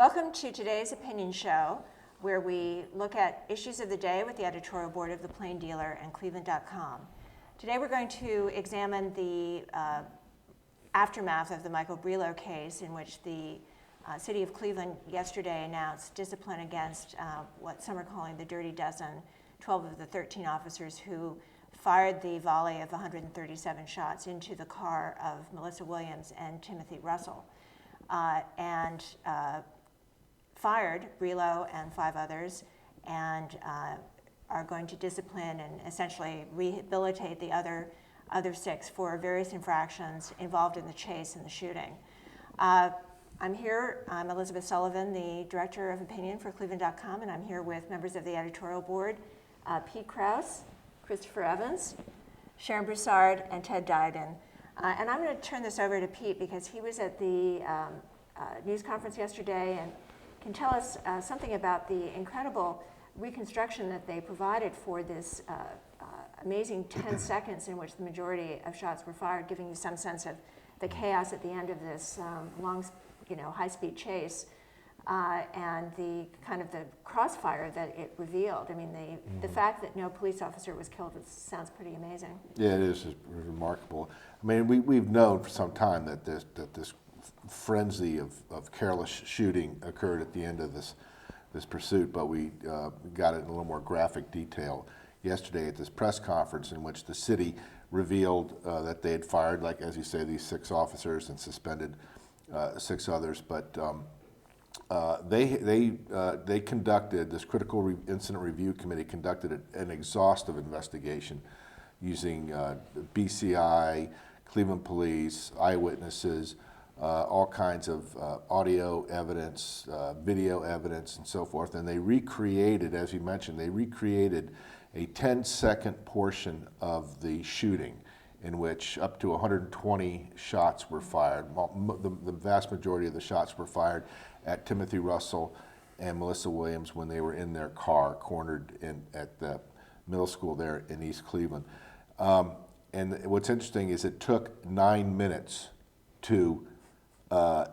Welcome to today's opinion show, where we look at issues of the day with the editorial board of The Plain Dealer and cleveland.com. Today we're going to examine the aftermath of the Michael Brelo case, in which the city of Cleveland yesterday announced discipline against what some are calling the Dirty Dozen, 12 of the 13 officers who fired the volley of 137 shots into the car of Melissa Williams and Timothy Russell, and fired Brelo and 5 others, and are going to discipline and essentially rehabilitate the other 6 for various infractions involved in the chase and the shooting. I'm here, I'm Elizabeth Sullivan, the Director of Opinion for cleveland.com, and I'm here with members of the editorial board, Pete Krause, Christopher Evans, Sharon Broussard, and Ted Dieden. And I'm going to turn this over to Pete because he was at the news conference yesterday and can tell us something about the incredible reconstruction that they provided for this amazing 10 seconds in which the majority of shots were fired, giving you some sense of the chaos at the end of this long, high-speed chase, and the kind of the crossfire that it revealed. I mean, the fact that no police officer was killed sounds pretty amazing. Yeah, it is remarkable. I mean, we've known for some time that this frenzy of careless shooting occurred at the end of this pursuit, but we got it in a little more graphic detail yesterday at this press conference, in which the city revealed that they had fired, like as you say, these 6 officers and suspended 6 others. But they conducted, this critical incident review committee conducted an exhaustive investigation using BCI, Cleveland police, eyewitnesses, all kinds of audio evidence, video evidence, and so forth. And they recreated, as you mentioned, they recreated a 10-second portion of the shooting in which up to 120 shots were fired. The vast majority of the shots were fired at Timothy Russell and Melissa Williams when they were in their car, cornered at the middle school there in East Cleveland. And what's interesting is it took 9 minutes to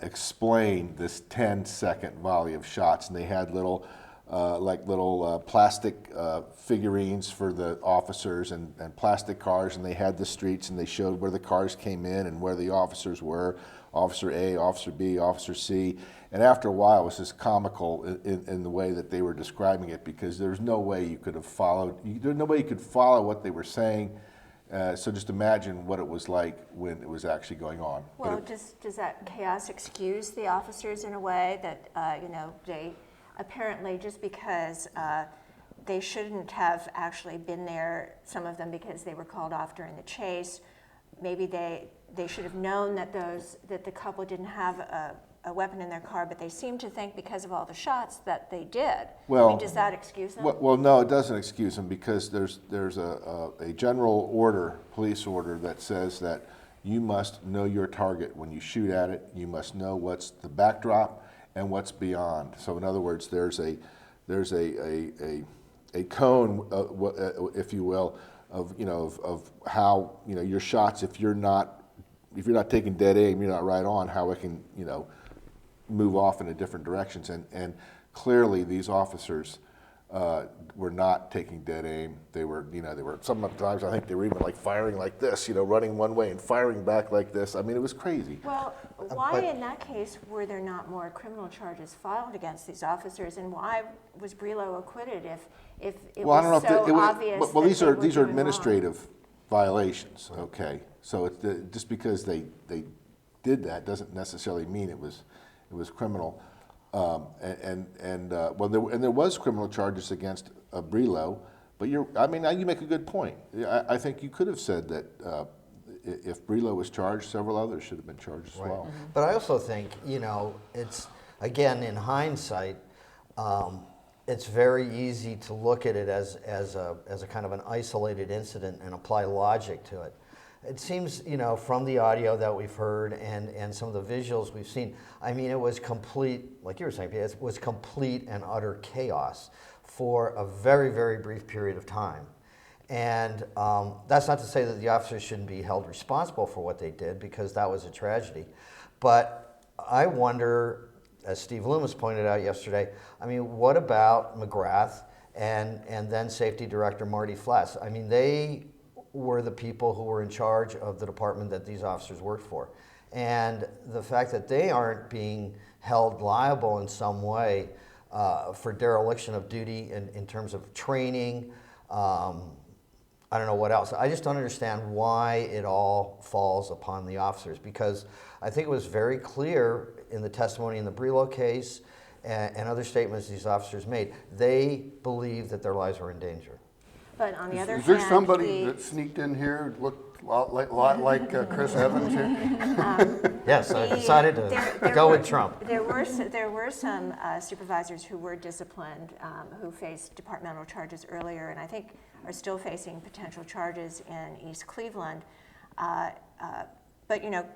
explain this 10-second volley of shots, and they had little plastic figurines for the officers and plastic cars, and they had the streets, and they showed where the cars came in and where the officers were, Officer A, Officer B, Officer C. And after a while, it was just comical in the way that they were describing it, because there's no way you could have followed, there's no way you could follow what they were saying. So just imagine what it was like when it was actually going on. Well, does that chaos excuse the officers in a way that, they apparently, just because they shouldn't have actually been there, some of them because they were called off during the chase, maybe they should have known that the couple didn't have a weapon in their car, but they seem to think because of all the shots that they did. Well, I mean, does that excuse them? Well, no, it doesn't excuse them, because there's a general order, police order, that says that you must know your target when you shoot at it. You must know what's the backdrop and what's beyond. So in other words, there's a cone, if you will, of how your shots, if you're not taking dead aim, you're not right on, how it can move off in different directions. And clearly these officers were not taking dead aim. They were sometimes, I think they were even like firing like this, running one way and firing back like this. I mean, it was crazy. Well, why in that case were there not more criminal charges filed against these officers, and why was Brelo acquitted if it was so obvious? Well, these are administrative violations. Okay, so just because they did that doesn't necessarily mean it was criminal. There was criminal charges against Brelo, but you make a good point. I think you could have said that if Brelo was charged, several others should have been charged as well. Mm-hmm. But I also think, it's, again, in hindsight, it's very easy to look at it as a kind of an isolated incident and apply logic to it. It seems, from the audio that we've heard and some of the visuals we've seen, I mean, it was complete, like you were saying, it was complete and utter chaos for a very, very brief period of time. And that's not to say that the officers shouldn't be held responsible for what they did, because that was a tragedy. But I wonder, as Steve Loomis pointed out yesterday, I mean, what about McGrath and then Safety Director Marty Fless? I mean, they were the people who were in charge of the department that these officers worked for. And the fact that they aren't being held liable in some way for dereliction of duty in terms of training, I don't know what else. I just don't understand why it all falls upon the officers, because I think it was very clear in the testimony in the Brelo case and other statements these officers made. They believe that their lives were in danger. But on the other hand, Is there somebody that sneaked in here, looked a lot like Chris Evans here? Yes, I decided to go with Trump. There were some supervisors who were disciplined, who faced departmental charges earlier, and I think are still facing potential charges in East Cleveland. But you know,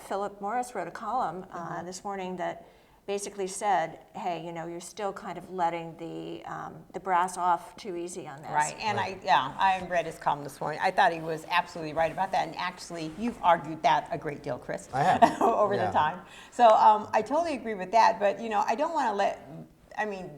Philip Morris wrote a column this morning that basically said, hey, you know, you're still kind of letting the brass off too easy on this. Right, and I read his column this morning. I thought he was absolutely right about that, and actually, you've argued that a great deal, Chris. I have. over the time. So I totally agree with that, but you know, I don't want to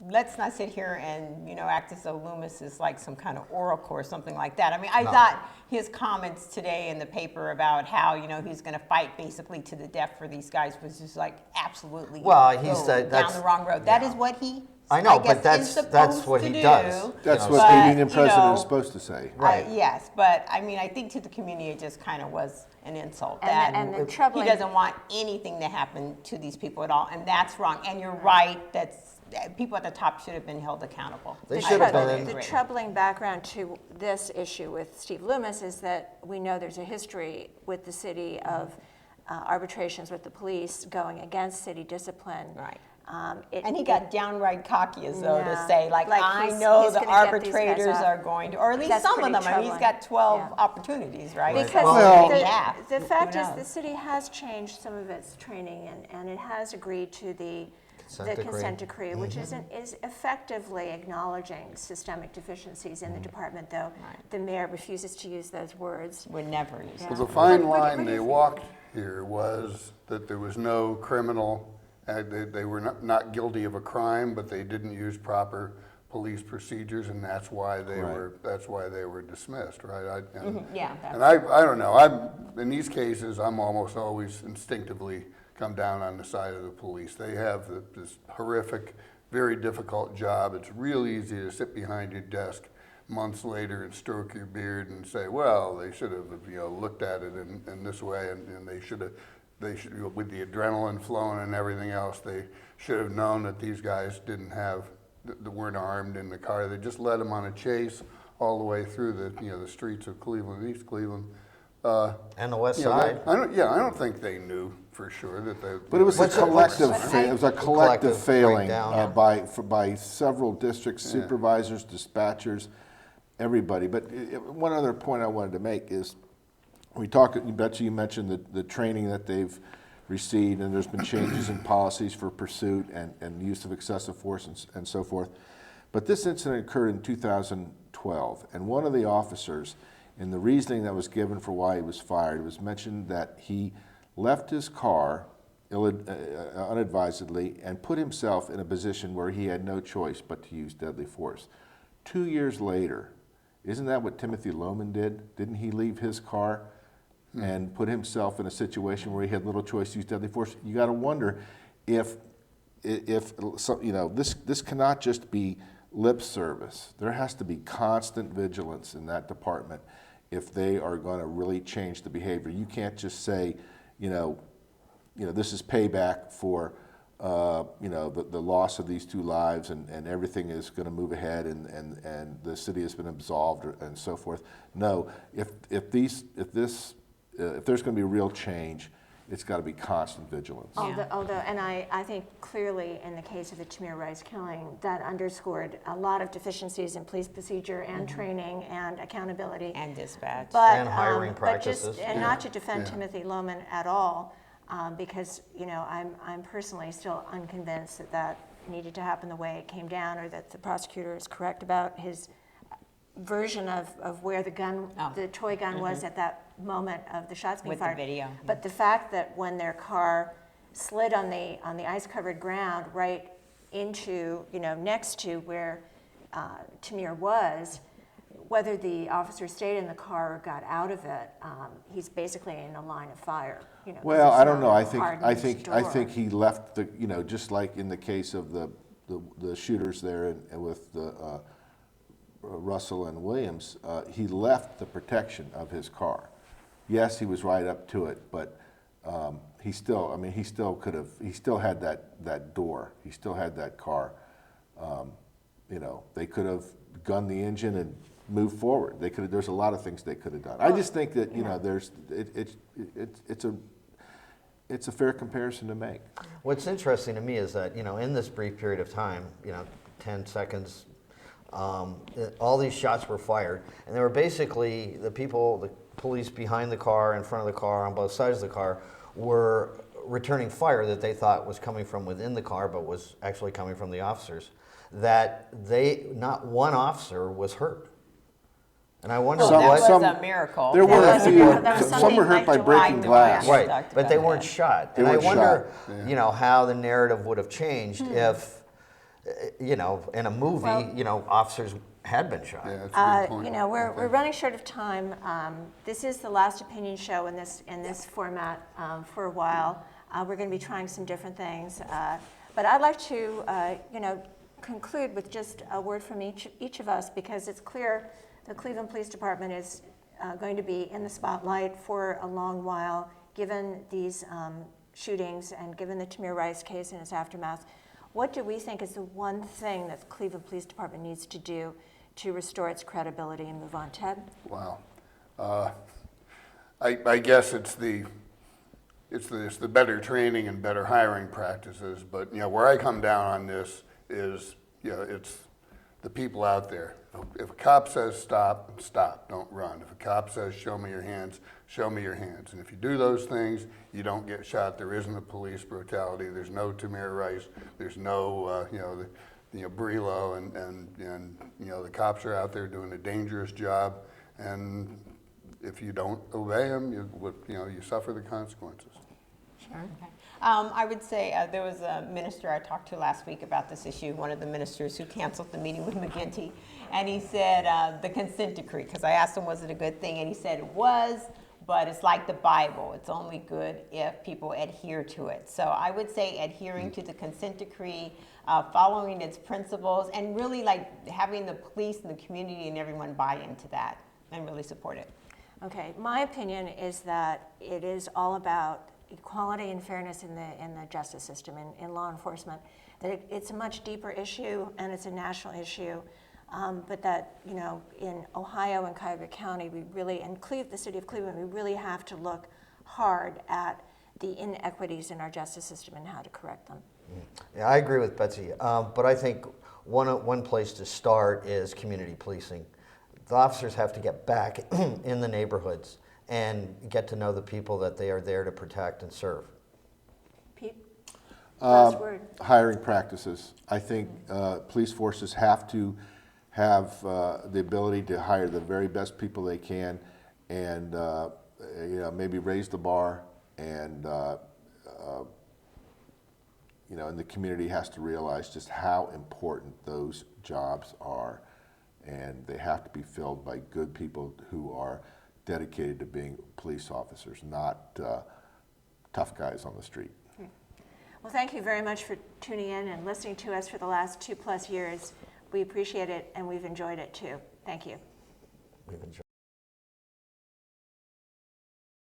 let's not sit here and, you know, act as though Loomis is like some kind of oracle or something like that. I mean, I thought his comments today in the paper about how, you know, he's going to fight basically to the death for these guys was just like absolutely down the wrong road. That is what he, I know, guess, but that's what he does. That's You know, what but, the union you president know, is supposed to say. Right. yes, but I mean, I think to the community it just kind of was an insult. And the troubling- he doesn't want anything to happen to these people at all, and that's wrong. And you're right, people at the top should have been held accountable. They should have been. The troubling background to this issue with Steve Loomis is that we know there's a history with the city of arbitrations with the police going against city discipline. Right. And he got downright cocky as though to Yeah. say, like I he's know the gonna get these guys arbitrators up. are going to, or at least That's some of pretty them. I mean, he's troubling. got 12 Yeah. opportunities, right? Because Well- the fact Who is knows? the city has changed some of its training and it has agreed to the Consent decree. consent decree, which is effectively acknowledging systemic deficiencies in the department, though the mayor refuses to use those words. Would never use Yeah. Well, the fine What do line you they think? walked here was that there was no criminal, they were not guilty of a crime, but they didn't use proper police procedures, and that's why they were dismissed, right? Yeah. And I don't know. In these cases, I'm almost always instinctively come down on the side of the police. They have this horrific, very difficult job. It's real easy to sit behind your desk months later and stroke your beard and say, well, they should have, you know, looked at it in this way, and they should, with the adrenaline flowing and everything else, they should have known that these guys weren't armed in the car. They just led them on a chase all the way through the streets of Cleveland, East Cleveland. And the west You know, side. I don't think they knew for sure that they. But it was a collective Collective failing breakdown. by several district supervisors, dispatchers, everybody. But one other point I wanted to make is, Betsy, you mentioned the training that they've received, and there's been changes in policies for pursuit and use of excessive force and so forth. But this incident occurred in 2012, and one of the officers, in the reasoning that was given for why he was fired, it was mentioned that he left his car unadvisedly and put himself in a position where he had no choice but to use deadly force. 2 years later, isn't that what Timothy Lohman did? Didn't he leave his car and put himself in a situation where he had little choice to use deadly force? You got to wonder if you know, this cannot just be lip service. There has to be constant vigilance in that department if they are going to really change the behavior. You can't just say, you know, this is payback for, you know, the loss of these 2 lives, and everything is going to move ahead, and the city has been absolved and so forth. No, if there's going to be real change, it's got to be constant vigilance. Although, and I think clearly in the case of the Tamir Rice killing, that underscored a lot of deficiencies in police procedure and training and accountability. And dispatch. And hiring practices. And not to defend Timothy Lohman at all, because, you know, I'm personally still unconvinced that needed to happen the way it came down, or that the prosecutor is correct about his version of where the toy gun was at that moment of the shots being With the fired. video, But the fact that when their car slid on the ice-covered ground right into, next to where Tamir was. Whether the officer stayed in the car or got out of it, he's basically in a line of fire. 'Cause Well, it's I don't not know. a I think hardened door. he left the, just like in the case of the shooters there and with the Russell and Williams, he left the protection of his car. Yes, he was right up to it, but he still had that door. He still had that car. They could have gunned the engine and moved forward. There's a lot of things they could have done. I just think that it's a fair comparison to make. What's interesting to me is that, in this brief period of time, 10 seconds, all these shots were fired, and they were basically the police behind the car, in front of the car, on both sides of the car, were returning fire that they thought was coming from within the car, but was actually coming from the officers. That not one officer was hurt. And I wonder Well, that Some- was a miracle. There were a was a few, miracle. There was some something were hurt like by July breaking glass. July. right, talked but they about weren't that. shot. They And I weren't wonder, shot. how the narrative would have changed if, in a movie, Well- officers had been shot. Yeah, that's a good point. We're running short of time. This is the last opinion show in this format for a while. We're going to be trying some different things, but I'd like to conclude with just a word from each of us, because it's clear the Cleveland Police Department is going to be in the spotlight for a long while, given these shootings and given the Tamir Rice case and its aftermath. What do we think is the one thing that the Cleveland Police Department needs to do to restore its credibility and move on? Ted? Wow. I guess it's the better training and better hiring practices, but where I come down on this is it's the people out there. If a cop says stop, stop, don't run. If a cop says show me your hands, show me your hands. And if you do those things, you don't get shot. There isn't a police brutality. There's no Tamir Rice. There's no Brelo and the cops are out there doing a dangerous job, and if you don't obey them, you suffer the consequences. Sharon? Okay. I would say there was a minister I talked to last week about this issue, one of the ministers who canceled the meeting with McGinty, and he said the consent decree, because I asked him was it a good thing, and he said it was, but it's like the Bible. It's only good if people adhere to it. So I would say adhering to the consent decree, following its principles, and really like having the police and the community and everyone buy into that and really support it. Okay, my opinion is that it is all about equality and fairness in the justice system, in law enforcement. That it's a much deeper issue and it's a national issue, but that in Ohio and Cuyahoga County, we really, and the city of Cleveland, we really have to look hard at the inequities in our justice system and how to correct them. Yeah, I agree with Betsy, but I think one place to start is community policing. The officers have to get back in the neighborhoods and get to know the people that they are there to protect and serve. Pete, last word. Hiring practices. I think police forces have to have the ability to hire the very best people they can, and maybe raise the bar, and and the community has to realize just how important those jobs are, and they have to be filled by good people who are dedicated to being police officers, not tough guys on the street. Well, thank you very much for tuning in and listening to us for the last 2+ years. We appreciate it, and we've enjoyed it too. Thank you. We've enjoyed